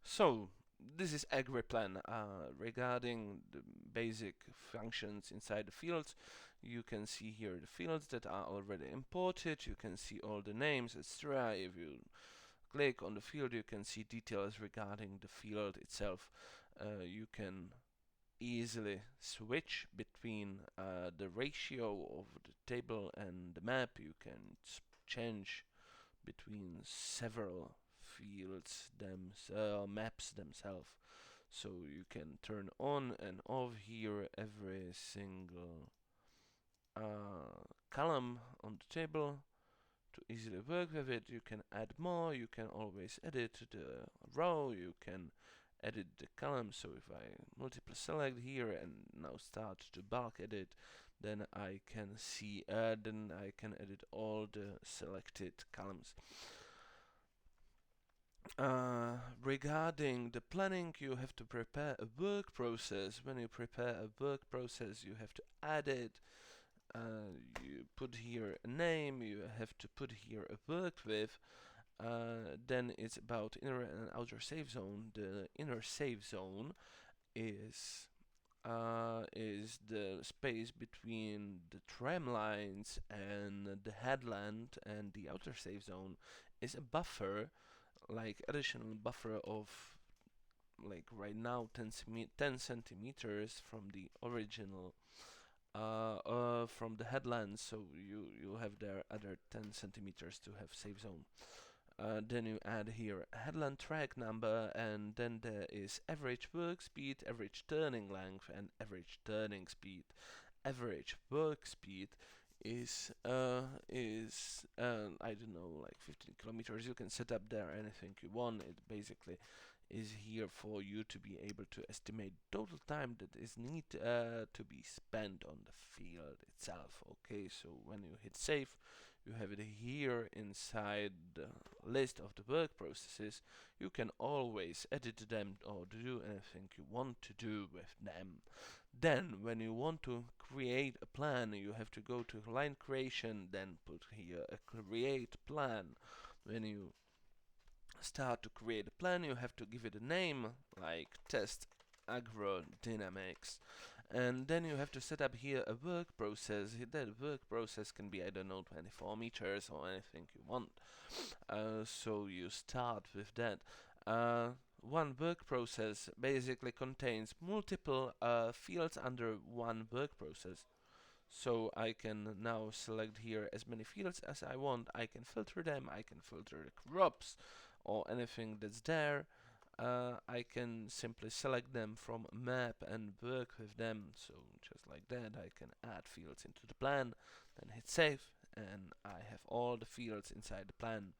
So this is Agri plan. Regarding the basic functions inside the fields, you can see here the fields that are already imported. You can see all the names, etc. If you click on the field, you can see details regarding the field itself. You can easily switch between the ratio of the table and the map. You can change between several fields maps themselves, so you can turn on and off here every single column on the table to easily work with it. You can add more, you can always edit the row, you can edit the column. So if I multiple select here and now start to bulk edit, then I can see then I can edit all the selected columns. Regarding the planning, you have to prepare a work process. When you prepare a work process, you have to add it. You put here a name, you have to put here a work with. Then it's about inner and outer safe zone. The inner safe zone is the space between the tram lines and the headland, and the outer safe zone is a buffer, like additional buffer of, like right now, 10 centimeters from the original from the headland, so you have there other 10 centimeters to have safe zone. Then you add here headland track number, and then there is average work speed, average turning length, and average turning speed. Average work speed is I don't know, like 15 kilometers. You can set up there anything you want. It basically is here for you to be able to estimate total time that is need to be spent on the field itself. Okay, so when you hit save, you have it here inside the list of the work processes. You can always edit them or do anything you want to do with them. Then when you want to create a plan, you have to go to line creation, then put here a create plan. When you start to create a plan, you have to give it a name like test agrodynamics, and then you have to set up here a work process. That work process can be, I don't know, 24 meters or anything you want. So you start with that. One work process basically contains multiple fields under one work process. So I can now select here as many fields as I want. I can filter them, I can filter the crops or anything that's there. I can simply select them from a map and work with them. So just like that, I can add fields into the plan, then hit save, and I have all the fields inside the plan.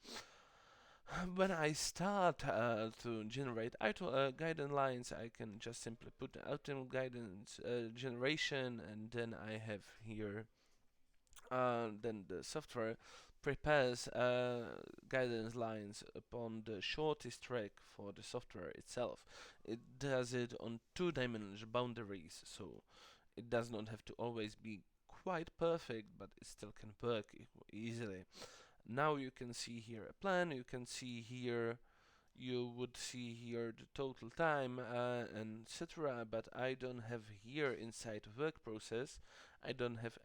When I start to generate guidance lines, I can just simply put the item guidance generation, and then I have here then the software prepares guidance lines upon the shortest track for the software itself. It does it on two-dimensional boundaries, so it does not have to always be quite perfect, but it still can work easily. Now you can see here a plan, you can see here, you would see here the total time and etc. But I don't have here inside work process, I don't have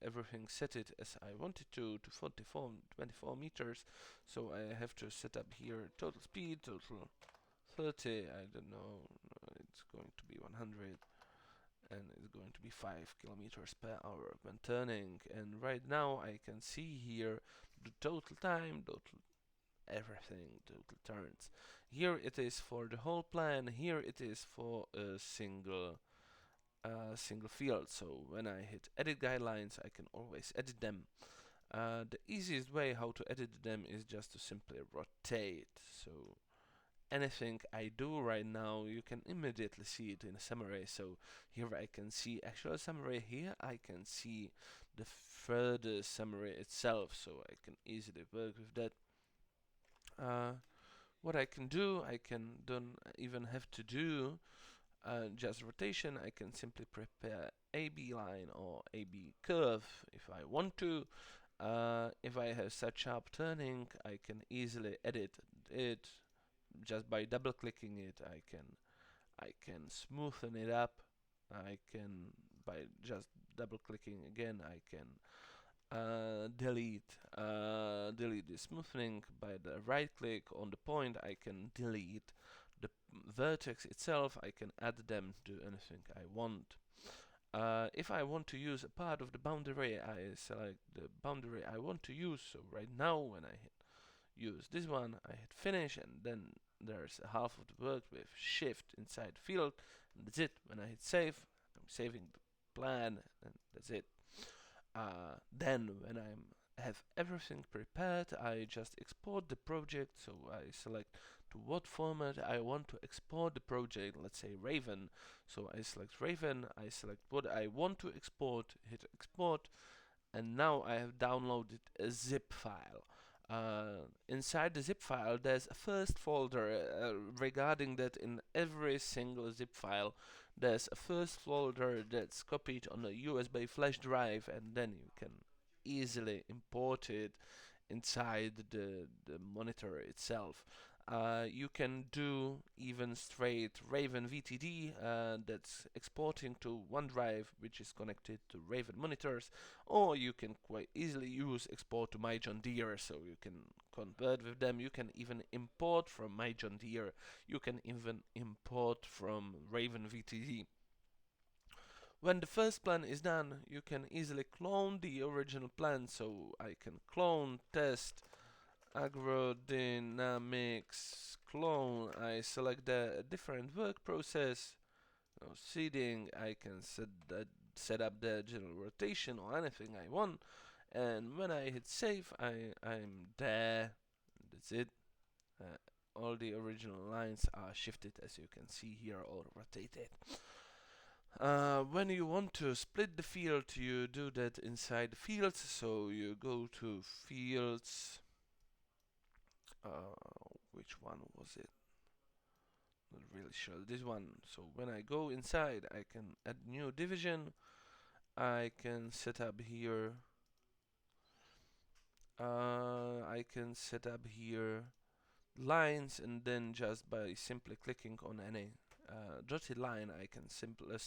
everything set it as I wanted to 24 meters. So I have to set up here total speed, total 30, I don't know, it's going to be 100, and it's going to be 5 kilometers per hour when turning. And right now I can see here the total time, total everything, total turns. Here it is for the whole plan, here it is for a single field. So when I hit edit guidelines, I can always edit them. The easiest way how to edit them is just to simply rotate. So anything I do right now, you can immediately see it in a summary. So here I can see actual summary, here I can see the further summary itself, so I can easily work with that. What I can do, I can don't even have to do just rotation. I can simply prepare AB line or AB curve if I want to. If I have such sharp turning, I can easily edit it just by double clicking it, I can smoothen it up. I can, by just double clicking again, I can delete the smoothing. By the right click on the point, I can delete the vertex itself. I can add them to anything I want. If I want to use a part of the boundary, I select the boundary I want to use. So right now, when I hit use this one, I hit finish, and then there's a half of the work with shift inside the field, and that's it. When I hit save, I'm saving the plan, and that's it. Then when I have everything prepared, I just export the project. So I select to what format I want to export the project. Let's say Raven. So I select Raven, I select what I want to export, hit export, and now I have downloaded a zip file. Inside the zip file, there's a first folder. Regarding that, in every single zip file, there's a first folder that's copied on a USB flash drive, and then you can easily import it inside the monitor itself. You can do even straight Raven VTD that's exporting to OneDrive, which is connected to Raven monitors, or you can quite easily use export to My John Deere, so you can convert with them. You can even import from My John Deere. You can even import from Raven VTD. When the first plan is done, you can easily clone the original plan, so I can clone, test, agrodynamics, clone. I select the different work process, seeding. I can set up the general rotation or anything I want, and when I hit save, I'm there. That's it. All the original lines are shifted, as you can see here, or rotated. When you want to split the field, you do that inside the fields. So you go to fields. Which one was it? Not really sure. This one. So when I go inside, I can add new division. I can set up here. I can set up here lines, and then just by simply clicking on any dotted line, I can simply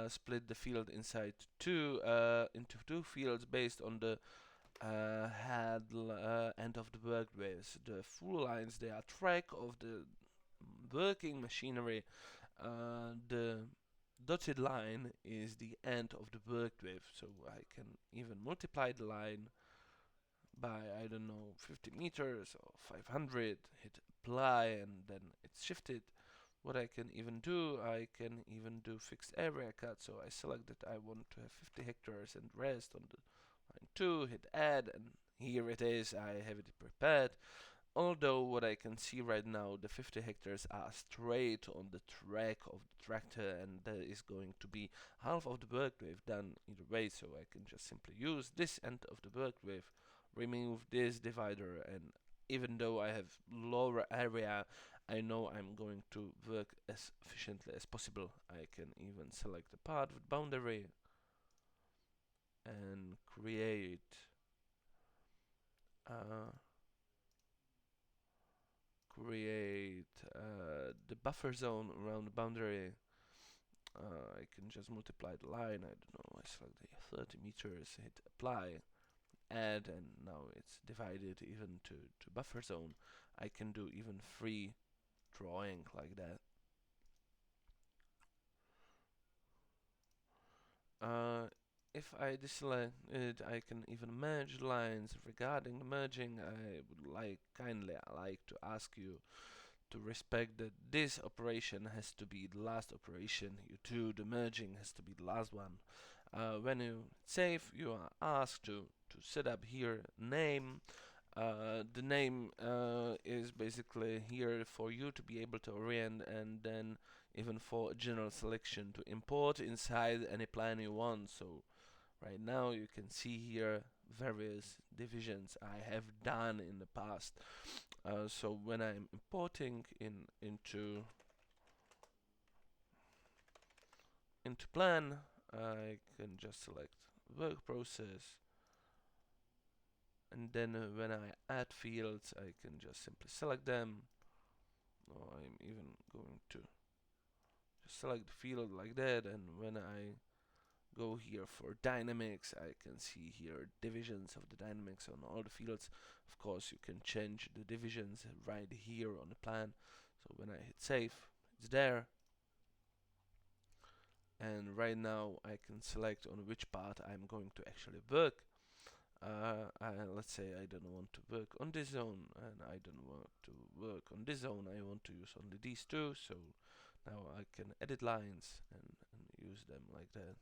split the field inside into two fields based on the end of the work with. The full lines, they are track of the working machinery. The dotted line is the end of the work with, so I can even multiply the line by, I don't know, 50 meters or 500, hit apply, and then it's shifted. What I can even do, I can even do fixed area cut. So I select that I want to have 50 hectares and rest on the line 2, hit add, and here it is. I have it prepared. Although what I can see right now, the 50 hectares are straight on the track of the tractor, and that is going to be half of the work we've done either way. So I can just simply use this end of the work with, remove this divider, and even though I have lower area, I know I'm going to work as efficiently as possible. I can even select a part with boundary and uh, create the buffer zone around the boundary. I can just multiply the line. I don't know. I select the 30 meters, hit apply, add, and now it's divided even to buffer zone. I can do even free drawing like that. If I deselect it, I can even merge lines. Regarding the merging, I would kindly like to ask you to respect that this operation has to be the last operation you do. The merging has to be the last one. When you save, you are asked to set up here name. The name is basically here for you to be able to orient, and then even for general selection to import inside any plan you want. So right now you can see here various divisions I have done in the past. So when I'm importing into plan, I can just select work process, and then when I add fields, I can just simply select them, even going to select the field like that, and when I go here for dynamics, I can see here divisions of the dynamics on all the fields. Of course, you can change the divisions right here on the plan. So when I hit save, it's there. And right now I can select on which part I'm going to actually work. Let's say I don't want to work on this zone, and I don't want to work on this zone. I want to use only these two. So now I can edit lines and use them like that.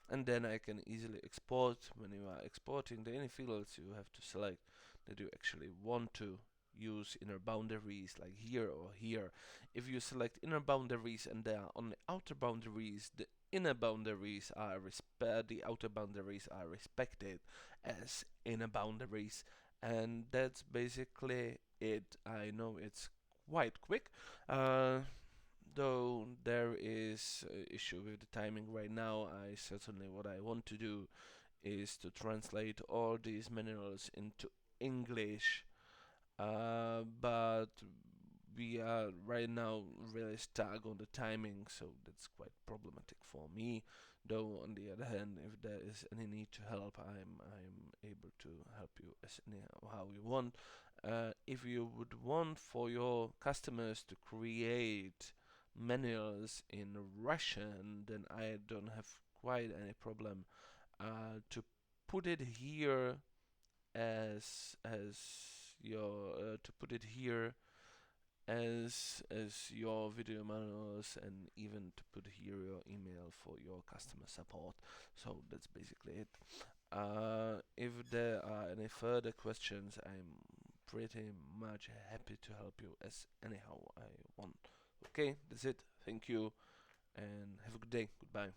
And then I can easily export. When you are exporting the any fields, you have to select that you actually want to use inner boundaries like here or here. If you select inner boundaries and they are on the outer boundaries, the inner boundaries are the outer boundaries are respected as inner boundaries, and that's basically it. I know it's quite quick. Though there is an issue with the timing right now, I certainly what I want to do is to translate all these manuals into English. But we are right now really stuck on the timing, so that's quite problematic for me. Though on the other hand, if there is any need to help, I'm able to help you as anyhow how you want. If you would want for your customers to create manuals in Russian, then I don't have quite any problem to put it here as your to put it here as your video manuals, and even to put here your email for your customer support. So that's basically it. If there are any further questions, I'm pretty much happy to help you as anyhow I want. Okay, that's it. Thank you and have a good day. Goodbye.